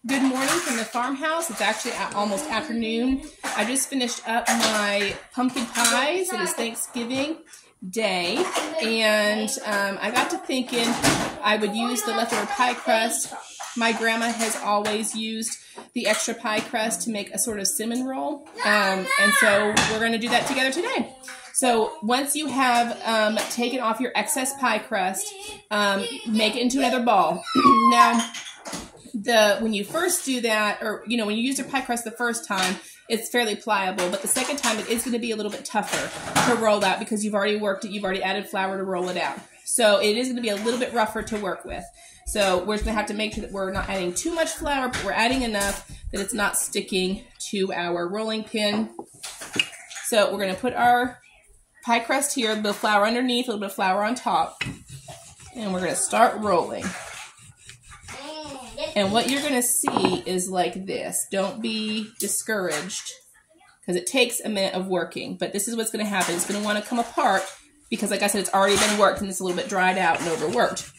Good morning from the farmhouse. It's actually almost afternoon. I just finished up my pumpkin pies. It is Thanksgiving Day, and I got to thinking I would use the leftover pie crust. My grandma has always used the extra pie crust to make a sort of cinnamon roll, and so we're going to do that together today. So once you have taken off your excess pie crust, make it into another ball. Now, when you first do that, or when you use your pie crust the first time, it's fairly pliable, but the second time it is going to be a little bit tougher to roll out because you've already worked it, you've already added flour to roll it out. So it is going to be a little bit rougher to work with. So we're just going to have to make sure that we're not adding too much flour, but we're adding enough that it's not sticking to our rolling pin. So we're going to put our pie crust here, a little flour underneath, a little bit of flour on top, and we're going to start rolling. And what you're going to see is like this. Don't be discouraged because it takes a minute of working, but this is what's going to happen. It's going to want to come apart because, like I said, it's already been worked and it's a little bit dried out and overworked.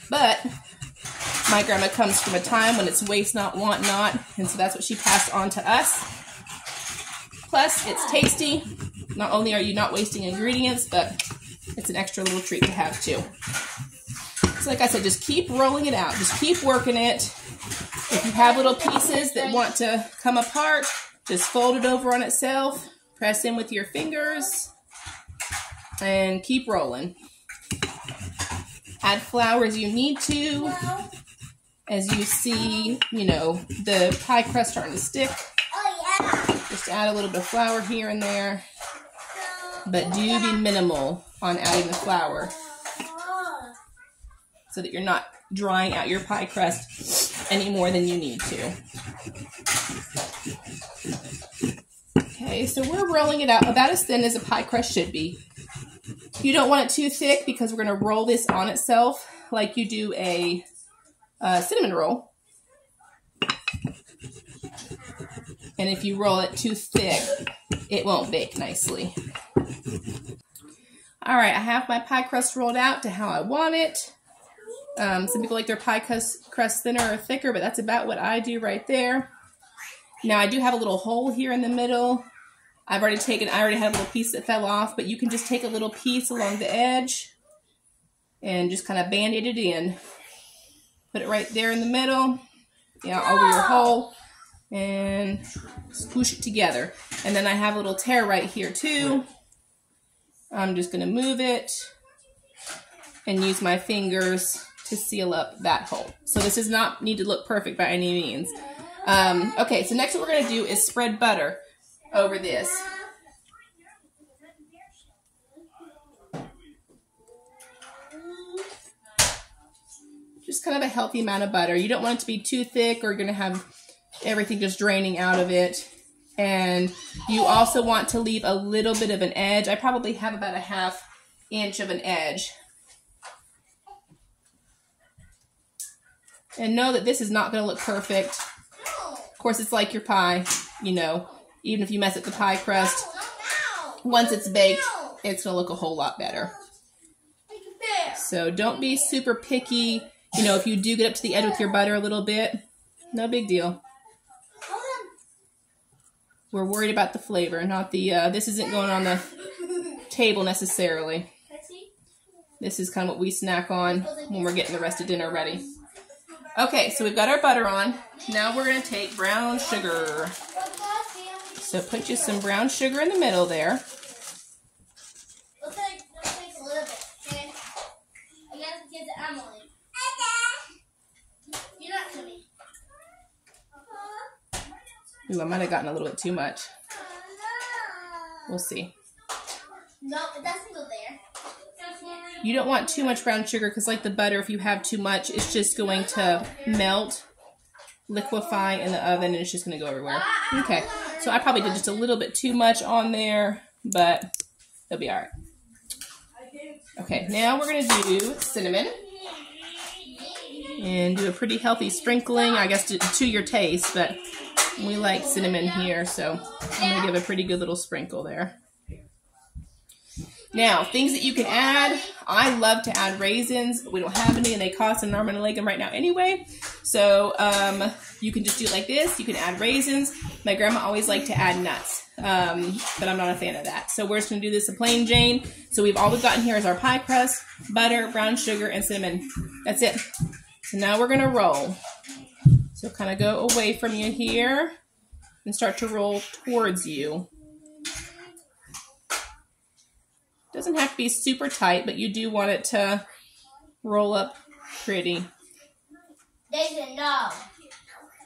But my grandma comes from a time when it's waste not, want not, and so that's what she passed on to us. Plus, it's tasty. Not only are you not wasting ingredients, but it's an extra little treat to have too. So like I said, just keep rolling it out. Just keep working it. If you have little pieces that want to come apart, just fold it over on itself. Press in with your fingers. And keep rolling. Add flour as you need to. As you see, the pie crust starting to stick. Just add a little bit of flour here and there. But do be minimal on adding the flour, so that you're not drying out your pie crust any more than you need to. Okay, so we're rolling it out about as thin as a pie crust should be. You don't want it too thick because we're going to roll this on itself like you do a cinnamon roll. And if you roll it too thick, it won't bake nicely. All right, I have my pie crust rolled out to how I want it. Some people like their pie crust thinner or thicker, but that's about what I do right there. Now I do have a little hole here in the middle. I already had a little piece that fell off, but you can just take a little piece along the edge and just kind of band-aid it in. Put it right there in the middle, over your hole, and squish it together. And then I have a little tear right here too. I'm just going to move it and use my fingers to seal up that hole. So this does not need to look perfect by any means. Okay, so next what we're going to do is spread butter over this. Just kind of a healthy amount of butter. You don't want it to be too thick or you're going to have everything just draining out of it. And you also want to leave a little bit of an edge. I probably have about a ½ inch of an edge. And know that this is not going to look perfect. Of course, it's like your pie, even if you mess up the pie crust, once it's baked, it's going to look a whole lot better. So don't be super picky. If you do get up to the edge with your butter a little bit, no big deal. We're worried about the flavor, not the, this isn't going on the table necessarily. This is kind of what we snack on when we're getting the rest of dinner ready. Okay, so we've got our butter on. Now we're going to take brown sugar. So put you some brown sugar in the middle there. Let's take a little bit, okay? I got to get the Emily. You're not coming. Ooh, I might have gotten a little bit too much. We'll see. No, it doesn't go there. You don't want too much brown sugar because like the butter, if you have too much, it's just going to melt, liquefy in the oven, and it's just going to go everywhere. Okay, so I probably did just a little bit too much on there, but it'll be all right. Okay, now we're going to do cinnamon. And do a pretty healthy sprinkling, I guess to your taste, but we like cinnamon here, so I'm going to give a pretty good little sprinkle there. Now, things that you can add, I love to add raisins. We don't have any and they cost an arm and a leg right now anyway. So you can just do it like this. You can add raisins. My grandma always liked to add nuts, but I'm not a fan of that. So we're just going to do this a plain Jane. So all we've gotten here is our pie crust, butter, brown sugar, and cinnamon. That's it. So now we're going to roll. So kind of go away from you here and start to roll towards you. Doesn't have to be super tight, but you do want it to roll up pretty.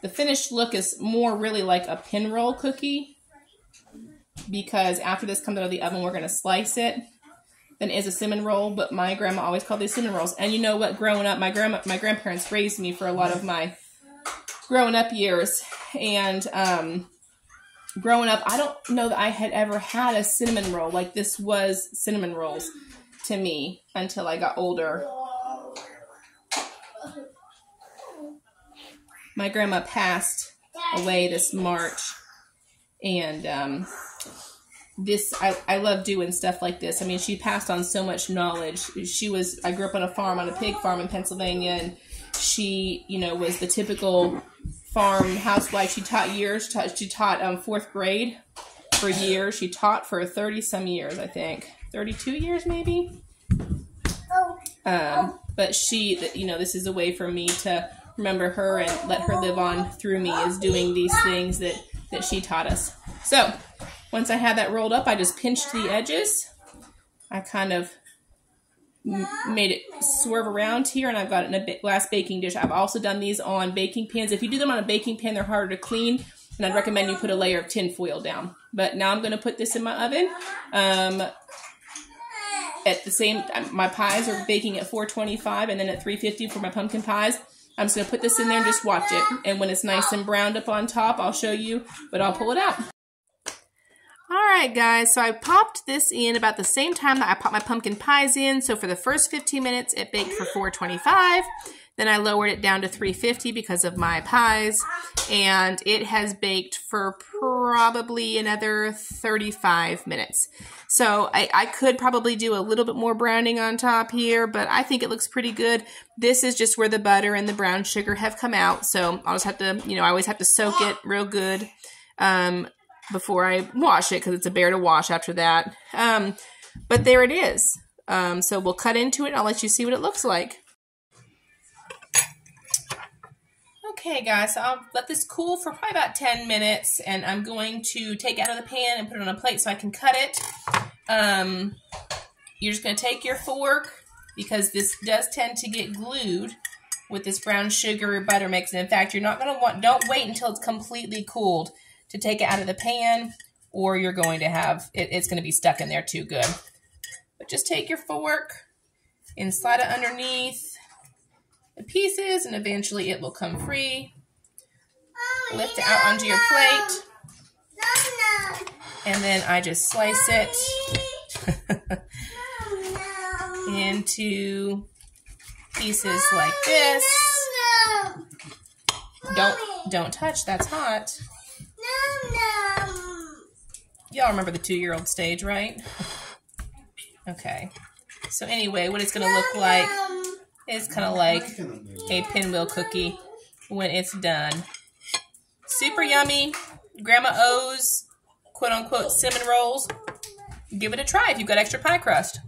The finished look is more really like a pinroll cookie, because after this comes out of the oven, we're going to slice it. Then is a cinnamon roll, but my grandma always called these cinnamon rolls. And you know what? Growing up, my grandparents raised me for a lot of my growing up years, and growing up, I don't know that I had ever had a cinnamon roll. Like, this was cinnamon rolls to me until I got older. My grandma passed away this March, and I love doing stuff like this. I mean, she passed on so much knowledge. I grew up on a farm, on a pig farm in Pennsylvania, and she, was the typical farm housewife. She taught years. She taught fourth grade for years. She taught for 30-some years, I think. 32 years, maybe? But she, this is a way for me to remember her and let her live on through me, is doing these things that she taught us. So, once I had that rolled up, I just pinched the edges. I kind of made it swerve around here, and I've got it in a glass baking dish. I've also done these on baking pans. If you do them on a baking pan, they're harder to clean, and I'd recommend you put a layer of tin foil down. But now I'm going to put this in my oven. At the same time, my pies are baking at 425, and then at 350 for my pumpkin pies. I'm just going to put this in there and just watch it. And when it's nice and browned up on top, I'll show you, but I'll pull it out. Alright guys, so I popped this in about the same time that I popped my pumpkin pies in. So for the first 15 minutes, it baked for 425. Then I lowered it down to 350 because of my pies. And it has baked for probably another 35 minutes. So I could probably do a little bit more browning on top here, but I think it looks pretty good. This is just where the butter and the brown sugar have come out. So I'll just have to, I always have to soak it real good before I wash it, because it's a bear to wash after that. But there it is. So we'll cut into it and I'll let you see what it looks like. Okay guys, so I'll let this cool for probably about 10 minutes, and I'm going to take it out of the pan and put it on a plate so I can cut it. You're just going to take your fork, because this does tend to get glued with this brown sugar butter mix. And in fact, you're not going to don't wait until it's completely cooled to take it out of the pan, or you're going to have, it's going to be stuck in there too good. But just take your fork and slide it underneath the pieces, and eventually it will come free. Lift it out onto your plate. And then I just slice it into pieces like this. Don't touch, that's hot. Y'all remember the 2-year-old stage, right? Okay. So anyway, what it's going to look like is kind of like a pinwheel cookie when it's done. Super yummy. Grandma O's quote-unquote cinnamon rolls. Give it a try if you've got extra pie crust.